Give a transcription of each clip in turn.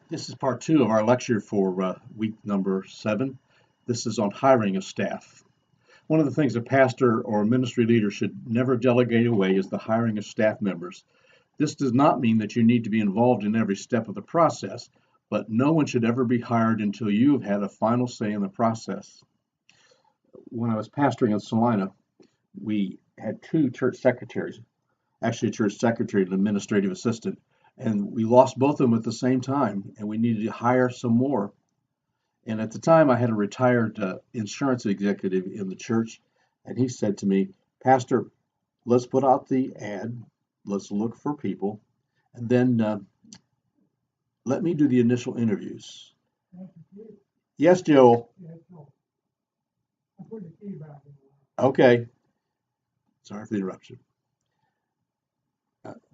This is part two of our lecture for week number 7. This is on hiring of staff. One of the things a pastor or a ministry leader should never delegate away is the hiring of staff members. This does not mean that you need to be involved in every step of the process, but no one should ever be hired until you have had a final say in the process. When I was pastoring in Salina, we had two church secretaries, actually a church secretary and an administrative assistant, and we lost both of them at the same time, and we needed to hire some more. And at the time, I had a retired insurance executive in the church, and he said to me, Pastor, let's put out the ad, let's look for people, and then let me do the initial interviews. Yes, Joel. Okay. Sorry for the interruption.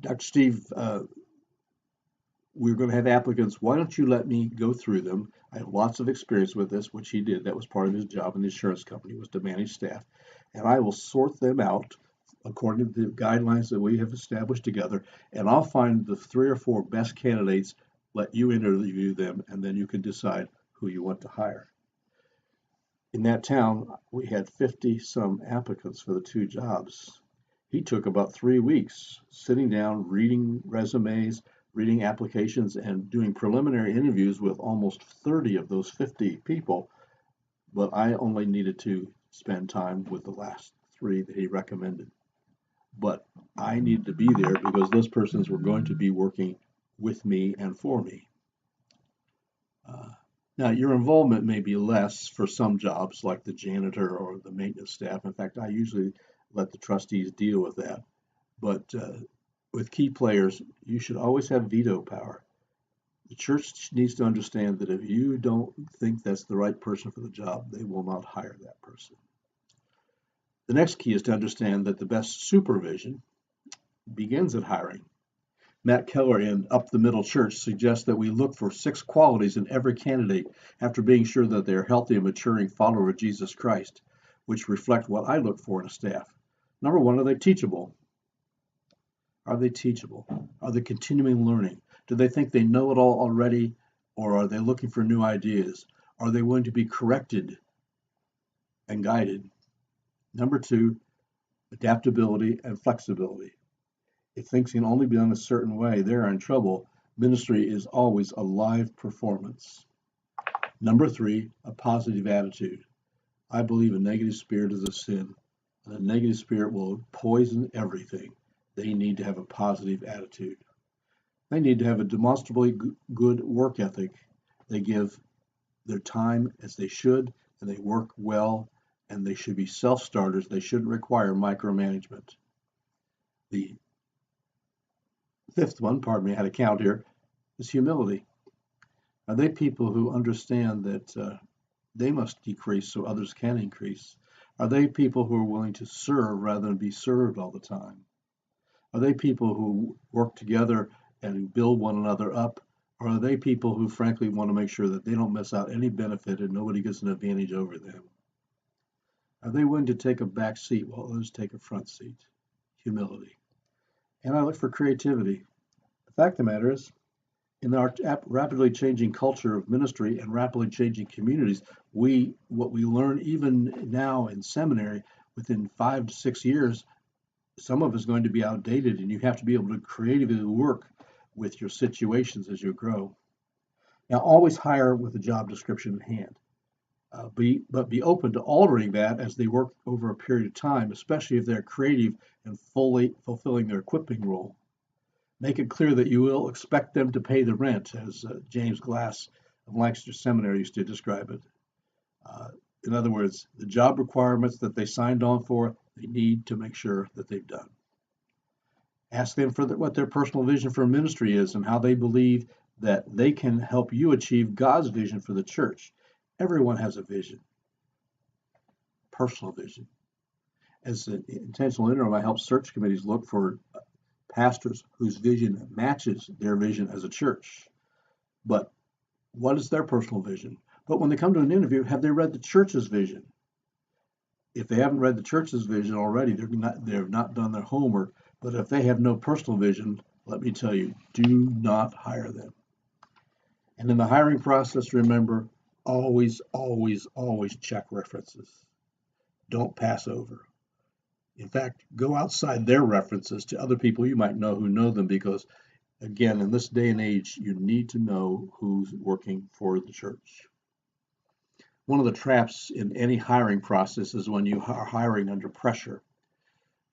Dr. Steve, we're going to have applicants. Why don't you let me go through them? I have lots of experience with this, which he did. That was part of his job in the insurance company, was to manage staff. And I will sort them out according to the guidelines that we have established together. And I'll find the 3 or 4 best candidates, let you interview them, and then you can decide who you want to hire. In that town, we had 50 some applicants for the 2 jobs. He took about 3 weeks sitting down, reading resumes, reading applications, and doing preliminary interviews with almost 30 of those 50 people, but I only needed to spend time with the last 3 that he recommended. But I needed to be there because those persons were going to be working with me and for me. Now, your involvement may be less for some jobs like the janitor or the maintenance staff. In fact, I usually let the trustees deal with that. But with key players, you should always have veto power. The church needs to understand that if you don't think that's the right person for the job, they will not hire that person. The next key is to understand that the best supervision begins at hiring. Matt Keller in Up the Middle Church suggests that we look for 6 qualities in every candidate after being sure that they are healthy and maturing follower of Jesus Christ, which reflect what I look for in a staff. Number 1, are they teachable? Are they teachable? Are they continuing learning? Do they think they know it all already, or are they looking for new ideas? Are they willing to be corrected and guided? Number 2, adaptability and flexibility. If things can only be done a certain way, they're in trouble. Ministry is always a live performance. Number 3, a positive attitude. I believe a negative spirit is a sin, and a negative spirit will poison everything. They need to have a positive attitude. They need to have a demonstrably good work ethic. They give their time as they should, and they work well, and they should be self-starters. They shouldn't require micromanagement. The 5th one, pardon me, I had a count here, is humility. Are they people who understand that they must decrease so others can increase? Are they people who are willing to serve rather than be served all the time? Are they people who work together and build one another up? Or are they people who frankly want to make sure that they don't miss out any benefit and nobody gets an advantage over them? Are they willing to take a back seat while others take a front seat? Humility. And I look for creativity. The fact of the matter is, in our rapidly changing culture of ministry and rapidly changing communities, what we learn even now in seminary, within 5 to 6 years, some of it is going to be outdated, and you have to be able to creatively work with your situations as you grow. Now, always hire with a job description in hand, but be open to altering that as they work over a period of time, especially if they're creative and fully fulfilling their equipping role. Make it clear that you will expect them to pay the rent, as James Glass of Lancaster Seminary used to describe it. In other words, the job requirements that they signed on for, they need to make sure that they've done. Ask them for what their personal vision for ministry is and how they believe that they can help you achieve God's vision for the church. Everyone has a vision, personal vision. As an intentional interim, I help search committees look for pastors whose vision matches their vision as a church. But what is their personal vision? But when they come to an interview, have they read the church's vision? If they haven't read the church's vision already, they've not done their homework. But if they have no personal vision, let me tell you, do not hire them. And in the hiring process, remember, always, always, always check references. Don't pass over. In fact, go outside their references to other people you might know who know them, because, again, in this day and age, you need to know who's working for the church. One of the traps in any hiring process is when you are hiring under pressure.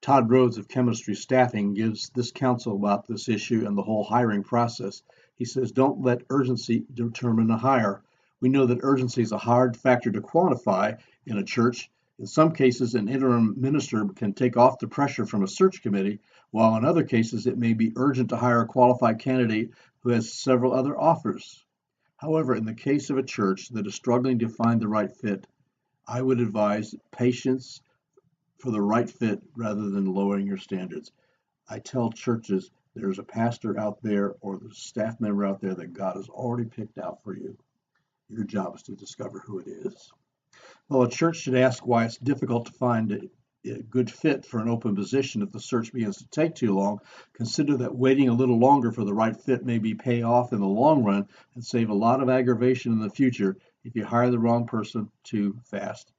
Todd Rhodes of Chemistry Staffing gives this counsel about this issue and the whole hiring process. He says, don't let urgency determine the hire. We know that urgency is a hard factor to quantify in a church. In some cases, an interim minister can take off the pressure from a search committee, while in other cases it may be urgent to hire a qualified candidate who has several other offers. However, in the case of a church that is struggling to find the right fit, I would advise patience for the right fit rather than lowering your standards. I tell churches there's a pastor out there or the staff member out there that God has already picked out for you. Your job is to discover who it is. Well, a church should ask why it's difficult to find a good fit for an open position. If the search begins to take too long, consider that waiting a little longer for the right fit may be pay off in the long run and save a lot of aggravation in the future if you hire the wrong person too fast.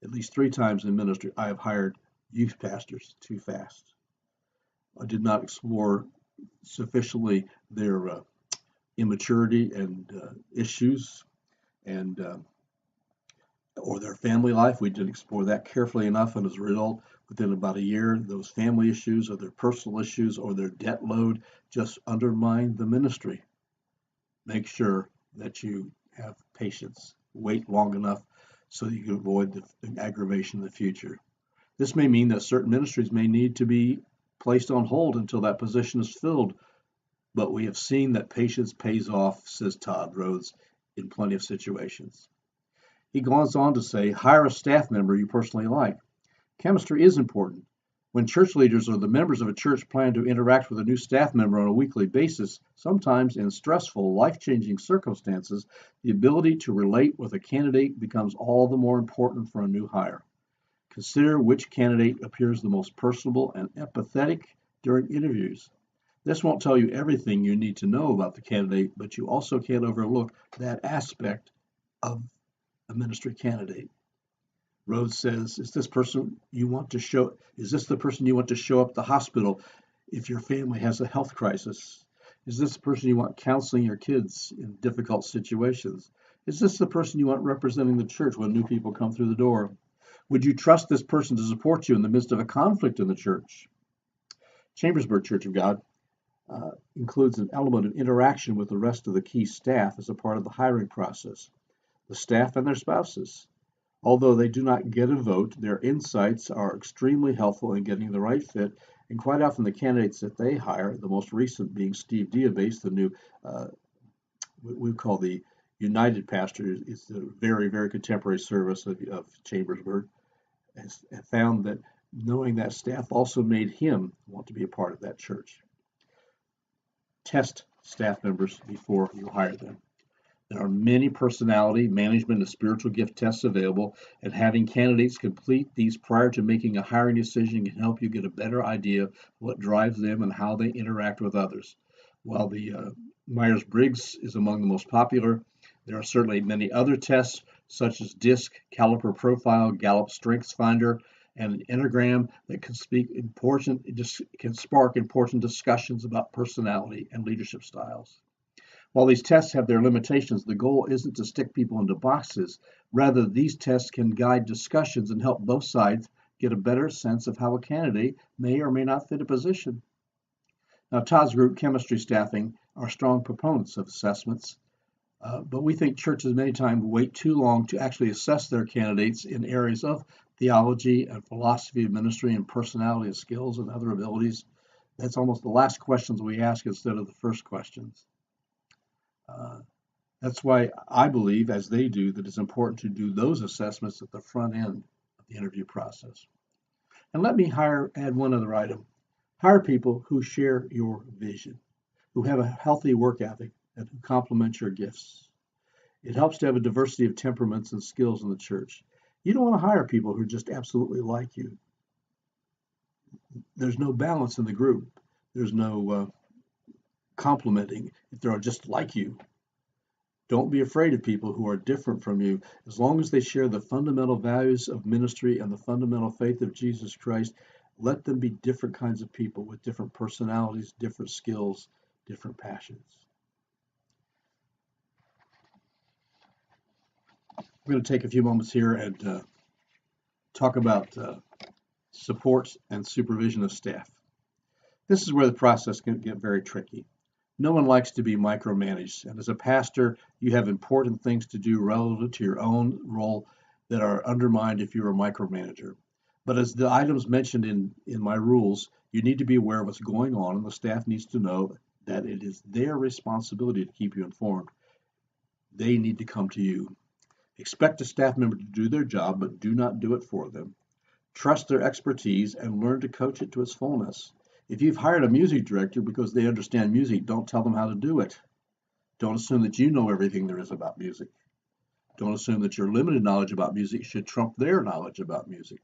At least 3 times in ministry, I have hired youth pastors too fast. I did not explore sufficiently their immaturity and issues and or their family life. We didn't explore that carefully enough, and as a result, within about a year, those family issues or their personal issues or their debt load just undermined the ministry. Make sure that you have patience. Wait long enough so that you can avoid the aggravation in the future. This may mean that certain ministries may need to be placed on hold until that position is filled, but we have seen that patience pays off, says Todd Rhodes, in plenty of situations. He goes on to say, hire a staff member you personally like. Chemistry is important. When church leaders or the members of a church plan to interact with a new staff member on a weekly basis, sometimes in stressful, life-changing circumstances, the ability to relate with a candidate becomes all the more important for a new hire. Consider which candidate appears the most personable and empathetic during interviews. This won't tell you everything you need to know about the candidate, but you also can't overlook that aspect of a ministry candidate. Rhodes says, is this the person you want to show up at the hospital if your family has a health crisis? Is this the person you want counseling your kids in difficult situations? Is this the person you want representing the church when new people come through the door? Would you trust this person to support you in the midst of a conflict in the church? Chambersburg Church of God includes an element of interaction with the rest of the key staff as a part of the hiring process. The staff and their spouses. Although they do not get a vote, their insights are extremely helpful in getting the right fit, and quite often the candidates that they hire, the most recent being Steve Diabase, the new, we call the United Pastor, is the very, very contemporary service of Chambersburg, has found that knowing that staff also made him want to be a part of that church. Test staff members before you hire them. There are many personality, management, and spiritual gift tests available, and having candidates complete these prior to making a hiring decision can help you get a better idea of what drives them and how they interact with others. While the Myers-Briggs is among the most popular, there are certainly many other tests, such as DISC, Caliper Profile, Gallup Strengths Finder, and an Enneagram that can spark important discussions about personality and leadership styles. While these tests have their limitations, the goal isn't to stick people into boxes. Rather, these tests can guide discussions and help both sides get a better sense of how a candidate may or may not fit a position. Now, Todd's group, Chemistry Staffing, are strong proponents of assessments, but we think churches many times wait too long to actually assess their candidates in areas of theology and philosophy of ministry and personality and skills and other abilities. That's almost the last questions we ask instead of the first questions. That's why I believe, as they do, that it's important to do those assessments at the front end of the interview process. And let me add one other item. Hire people who share your vision, who have a healthy work ethic, and who complement your gifts. It helps to have a diversity of temperaments and skills in the church. You don't want to hire people who just absolutely like you. There's no balance in the group. There's no complimenting if they're just like you. Don't be afraid of people who are different from you. As long as they share the fundamental values of ministry and the fundamental faith of Jesus Christ, let them be different kinds of people with different personalities, different skills, different passions. We're going to take a few moments here and talk about support and supervision of staff. This is where the process can get very tricky. No one likes to be micromanaged, and as a pastor, you have important things to do relative to your own role that are undermined if you're a micromanager. But as the items mentioned in my rules, you need to be aware of what's going on, and the staff needs to know that it is their responsibility to keep you informed. They need to come to you. Expect a staff member to do their job, but do not do it for them. Trust their expertise and learn to coach it to its fullness. If you've hired a music director because they understand music, don't tell them how to do it. Don't assume that you know everything there is about music. Don't assume that your limited knowledge about music should trump their knowledge about music.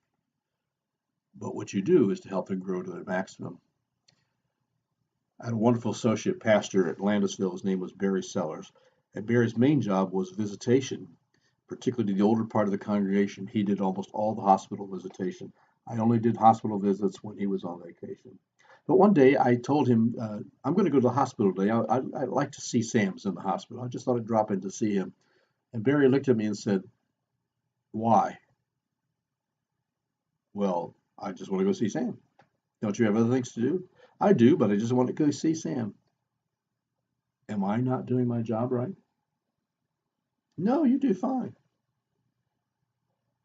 But what you do is to help them grow to their maximum. I had a wonderful associate pastor at Landisville. His name was Barry Sellers. And Barry's main job was visitation, particularly the older part of the congregation. He did almost all the hospital visitation. I only did hospital visits when he was on vacation. But one day I told him, I'm going to go to the hospital today. I'd like to see Sam's in the hospital. I just thought I'd drop in to see him. And Barry looked at me and said, why? Well, I just want to go see Sam. Don't you have other things to do? I do, but I just want to go see Sam. Am I not doing my job right? No, you do fine.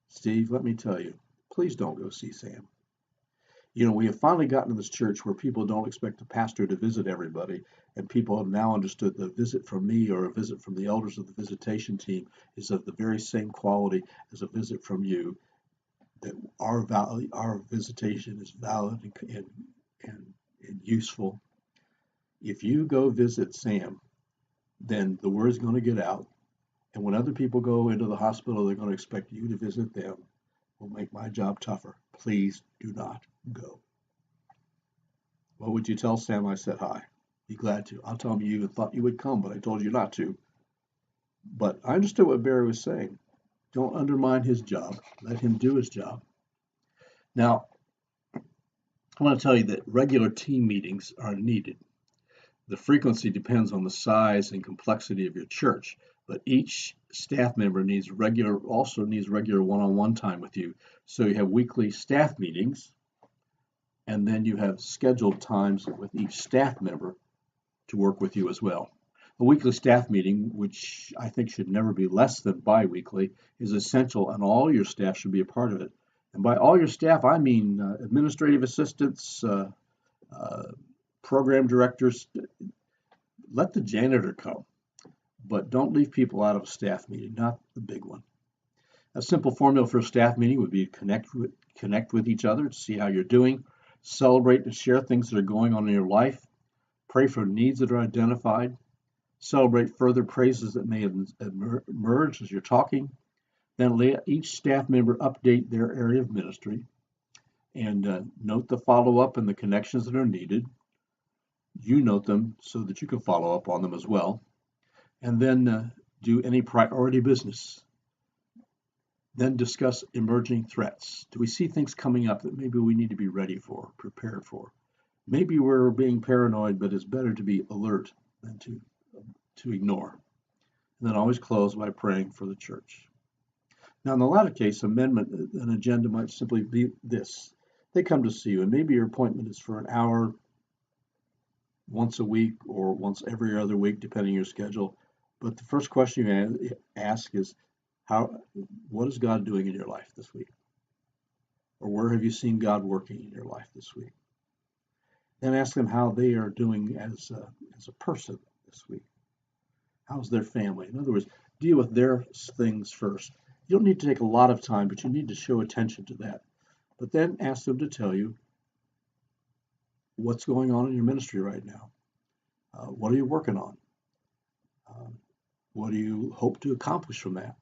Steve, let me tell you, please don't go see Sam. You know, we have finally gotten to this church where people don't expect the pastor to visit everybody, and people have now understood the visit from me or a visit from the elders of the visitation team is of the very same quality as a visit from you. That our visitation is valid and useful. If you go visit Sam, then the word's going to get out, and when other people go into the hospital, they're going to expect you to visit them. Will make my job tougher. Please do not go. What would you tell Sam I said hi? Be glad to. I'll tell him you even thought you would come, but I told you not to. But I understood what Barry was saying. Don't undermine his job. Let him do his job. Now, I want to tell you that regular team meetings are needed. The frequency depends on the size and complexity of your church, but each staff member also needs regular one-on-one time with you. So you have weekly staff meetings, and then you have scheduled times with each staff member to work with you as well. A weekly staff meeting, which I think should never be less than bi-weekly, is essential, and all your staff should be a part of it. And by all your staff, I mean administrative assistants, program directors. Let the janitor come, but don't leave people out of a staff meeting, not the big one. A simple formula for a staff meeting would be to connect with each other to see how you're doing, celebrate and share things that are going on in your life, pray for needs that are identified, celebrate further praises that may emerge as you're talking, then let each staff member update their area of ministry and note the follow-up and the connections that are needed. You note them so that you can follow up on them as well. And then do any priority business. Then discuss emerging threats. Do we see things coming up that maybe we need to be ready for, prepared for? Maybe we're being paranoid, but it's better to be alert than to ignore. And then always close by praying for the church. Now, in the latter case, an agenda might simply be this. They come to see you, and maybe your appointment is for an hour once a week or once every other week, depending on your schedule. But the first question you ask is, what is God doing in your life this week? Or where have you seen God working in your life this week? Then ask them how they are doing as a person this week. How's their family? In other words, deal with their things first. You don't need to take a lot of time, but you need to show attention to that. But then ask them to tell you what's going on in your ministry right now. What are you working on? What do you hope to accomplish from that?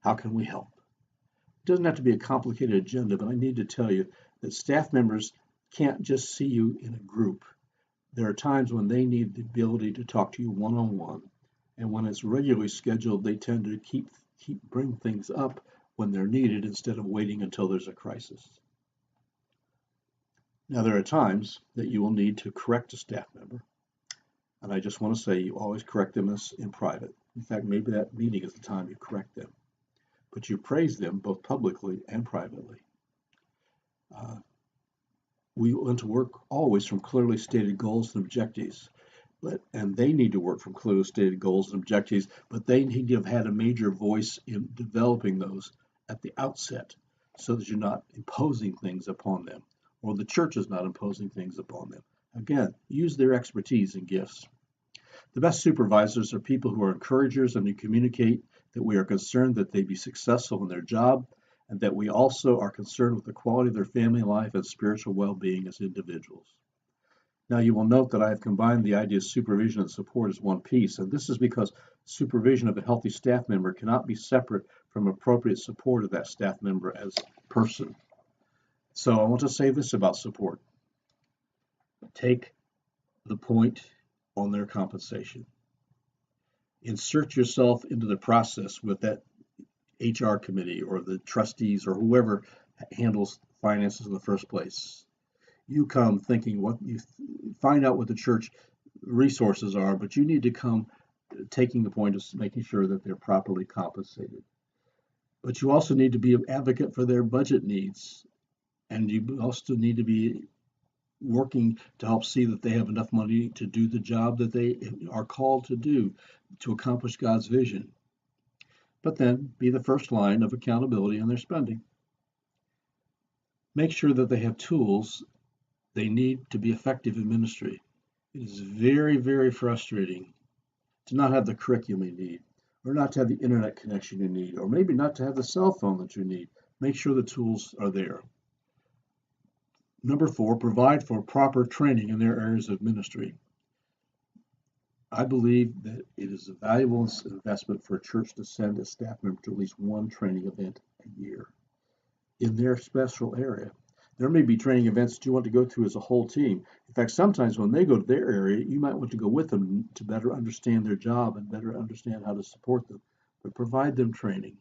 How can we help? It doesn't have to be a complicated agenda, but I need to tell you that staff members can't just see you in a group. There are times when they need the ability to talk to you one-on-one, and when it's regularly scheduled, they tend to bring things up when they're needed instead of waiting until there's a crisis. Now, there are times that you will need to correct a staff member, and I just want to say you always correct them in private. In fact, maybe that meeting is the time you correct them, but you praise them both publicly and privately. We want to work always from clearly stated goals and objectives, and they need to work from clearly stated goals and objectives, but they need to have had a major voice in developing those at the outset so that you're not imposing things upon them, or the church is not imposing things upon them. Again, use their expertise and gifts. The best supervisors are people who are encouragers and who communicate that we are concerned that they be successful in their job, and that we also are concerned with the quality of their family life and spiritual well-being as individuals. Now, you will note that I have combined the idea of supervision and support as one piece, and this is because supervision of a healthy staff member cannot be separate from appropriate support of that staff member as a person. So I want to say this about support. Take the point on their compensation. Insert yourself into the process with that HR committee or the trustees or whoever handles finances in the first place. You come thinking find out what the church resources are, but you need to come taking the point of making sure that they're properly compensated. But you also need to be an advocate for their budget needs, and you also need to be working to help see that they have enough money to do the job that they are called to do to accomplish God's vision. But then be the first line of accountability on their spending. Make sure that they have tools they need to be effective in ministry. It is very, very frustrating to not have the curriculum you need, or not to have the internet connection you need, or maybe not to have the cell phone that you need. Make sure the tools are there. Number 4, provide for proper training in their areas of ministry. I believe that it is a valuable investment for a church to send a staff member to at least one training event a year in their special area. There may be training events that you want to go to as a whole team. In fact, sometimes when they go to their area, you might want to go with them to better understand their job and better understand how to support them, but provide them training.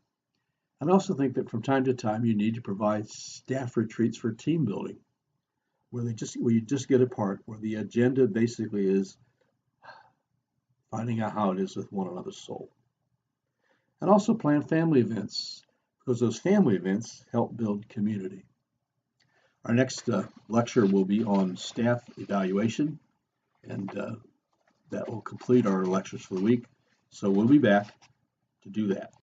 I also think that from time to time you need to provide staff retreats for team building, where you just get apart, where the agenda basically is finding out how it is with one another's soul. And also plan family events, because those family events help build community. Our next lecture will be on staff evaluation, and that will complete our lectures for the week. So we'll be back to do that.